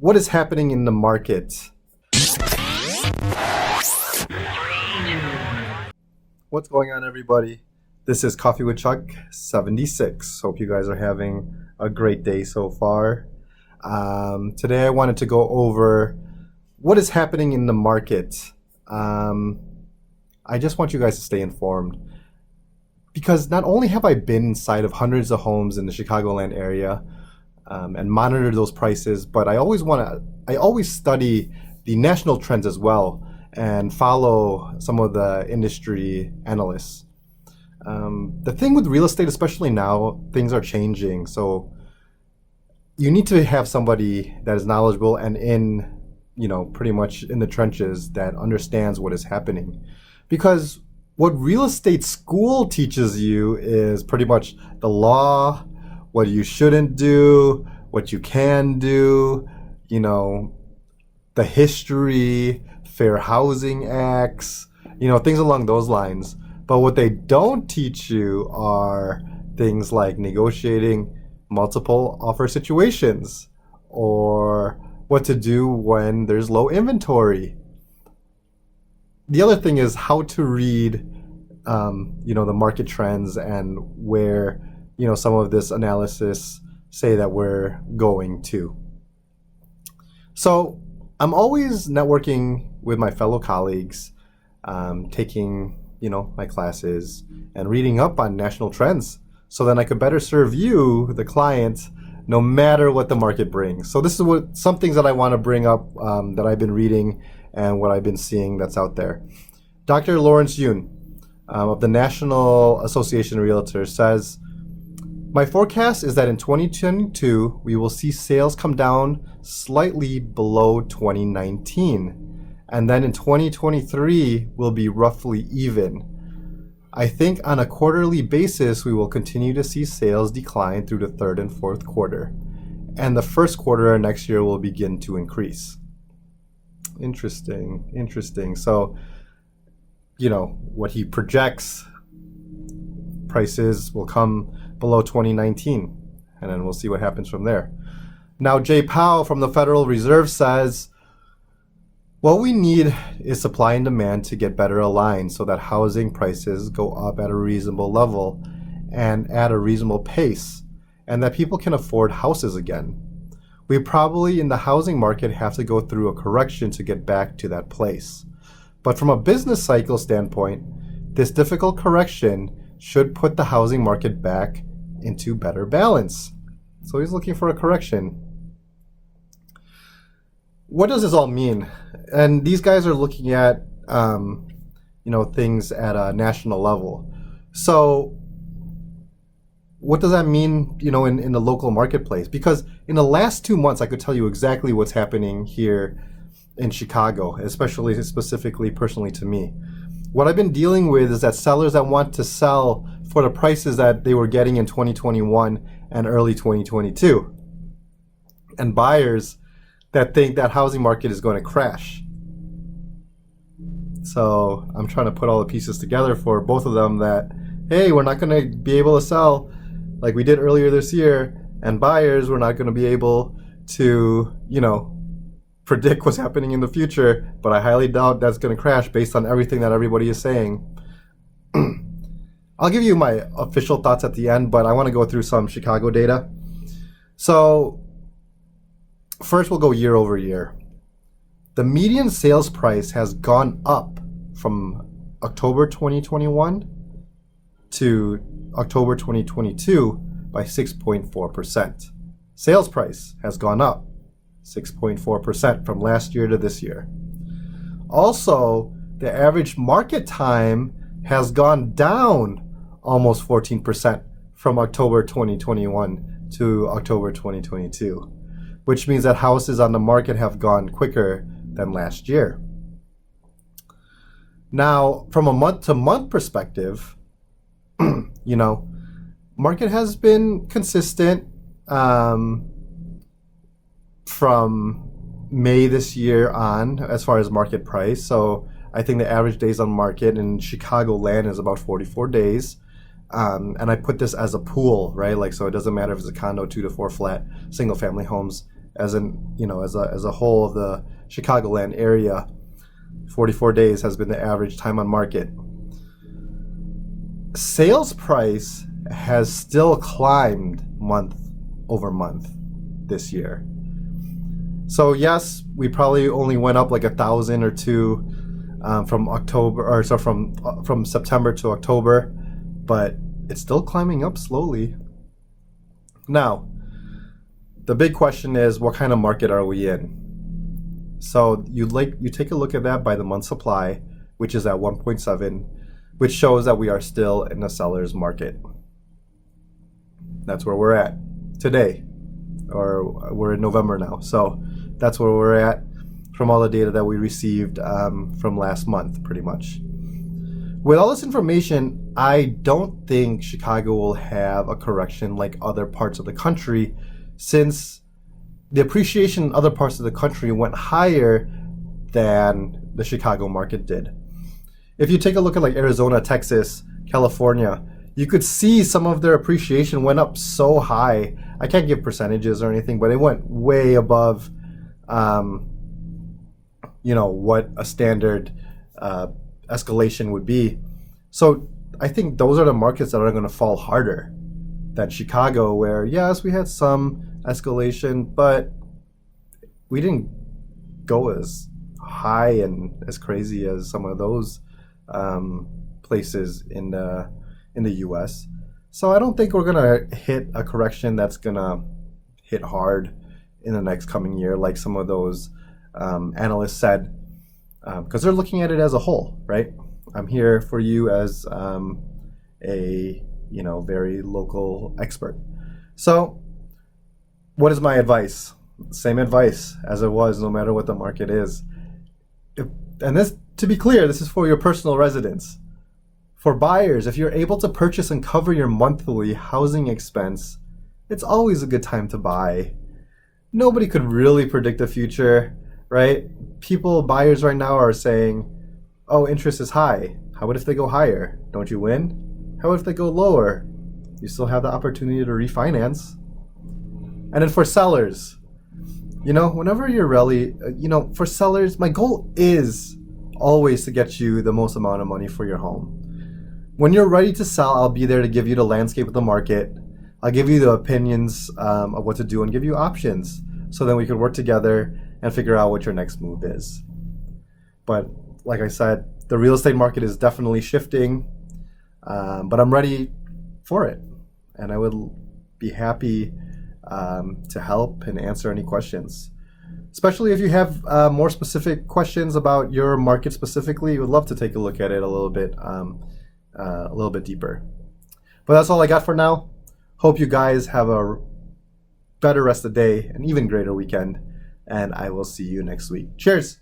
what is happening in the market? What's going on, everybody? This is Coffee with Chuck 76. Hope you guys are having a great day so far. Today I wanted to go over what is happening in the market. I just want you guys to stay informed, because not only have I been inside of hundreds of homes in the Chicagoland area and monitor those prices, but I always study the national trends as well and follow some of the industry analysts. The thing with real estate, especially now, things are changing. So you need to have somebody that is knowledgeable and pretty much in the trenches, that understands what is happening. Because what real estate school teaches you is pretty much the law, what you shouldn't do, what you can do, the history, Fair Housing Acts, things along those lines. But what they don't teach you are things like negotiating multiple offer situations, or what to do when there's low inventory. The other thing is how to read, the market trends and where, some of this analysis say that we're going to. So I'm always networking with my fellow colleagues, taking, my classes and reading up on national trends, so then I could better serve you, the client, no matter what the market brings. So this is some things that I want to bring up that I've been reading and what I've been seeing that's out there. Dr. Lawrence Yun of the National Association of Realtors says, "My forecast is that in 2022, we will see sales come down slightly below 2019. And then in 2023, will be roughly even. I think on a quarterly basis, we will continue to see sales decline through the third and fourth quarter. And the first quarter of next year will begin to increase." Interesting. So, what he projects, prices will come below 2019, and then we'll see what happens from there. Now, Jay Powell from the Federal Reserve says, "What we need is supply and demand to get better aligned so that housing prices go up at a reasonable level and at a reasonable pace, and that people can afford houses again. We probably in the housing market have to go through a correction to get back to that place. But from a business cycle standpoint, this difficult correction should put the housing market back into better balance." So he's looking for a correction. What does this all mean? And these guys are looking at, things at a national level. So what does that mean, in the local marketplace? Because in the last 2 months, I could tell you exactly what's happening here in Chicago, specifically personally to me. What I've been dealing with is that sellers that want to sell for the prices that they were getting in 2021 and early 2022, and buyers that think that housing market is going to crash. So I'm trying to put all the pieces together for both of them that, hey, we're not going to be able to sell like we did earlier this year, and buyers, we're not going to be able to, predict what's happening in the future, but I highly doubt that's going to crash based on everything that everybody is saying. I'll give you my official thoughts at the end, but I want to go through some Chicago data. So first, we'll go year over year. The median sales price has gone up from October 2021 to October 2022 by 6.4%. Sales price has gone up 6.4% from last year to this year. Also, the average market time has gone down almost 14% from October 2021 to October 2022. Which means that houses on the market have gone quicker than last year. Now, from a month-to-month perspective, market has been consistent from May this year on as far as market price. So I think the average days on market in Chicagoland is about 44 days. And I put this as a pool, right? So it doesn't matter if it's a condo, 2 to 4 flat, single family homes. as a whole of the Chicagoland area. 44 days has been the average time on market. Sales price has still climbed month over month this year. So yes, we probably only went up like 1,000 or two from September to October, but it's still climbing up slowly. Now, the big question is, what kind of market are we in? So you take a look at that by the month supply, which is at 1.7, which shows that we are still in a seller's market. That's where we're at today, or we're in November now. So that's where we're at from all the data that we received from last month, pretty much. With all this information, I don't think Chicago will have a correction like other parts of the country, since the appreciation in other parts of the country went higher than the Chicago market did. If you take a look at like Arizona, Texas, California, you could see some of their appreciation went up so high. I can't give percentages or anything, but it went way above what a standard escalation would be. So I think those are the markets that are going to fall harder than Chicago, where yes, we had some escalation, but we didn't go as high and as crazy as some of those places in the U.S. So I don't think we're gonna hit a correction that's gonna hit hard in the next coming year, like some of those analysts said, because they're looking at it as a whole, right? I'm here for you as a very local expert. So what is my advice? Same advice as it was, no matter what the market is. And this, to be clear, this is for your personal residence. For buyers, if you're able to purchase and cover your monthly housing expense, it's always a good time to buy. Nobody could really predict the future, right? Buyers right now are saying, oh, interest is high. How about if they go higher? Don't you win? How about if they go lower? You still have the opportunity to refinance. And then for sellers, whenever you're really, for sellers, my goal is always to get you the most amount of money for your home. When you're ready to sell, I'll be there to give you the landscape of the market. I'll give you the opinions of what to do and give you options, so then we can work together and figure out what your next move is. But like I said, the real estate market is definitely shifting, but I'm ready for it. And I would be happy to help and answer any questions. Especially if you have more specific questions about your market specifically, we would love to take a look at it a little bit deeper. But that's all I got for now. Hope you guys have a better rest of the day, an even greater weekend, and I will see you next week. Cheers!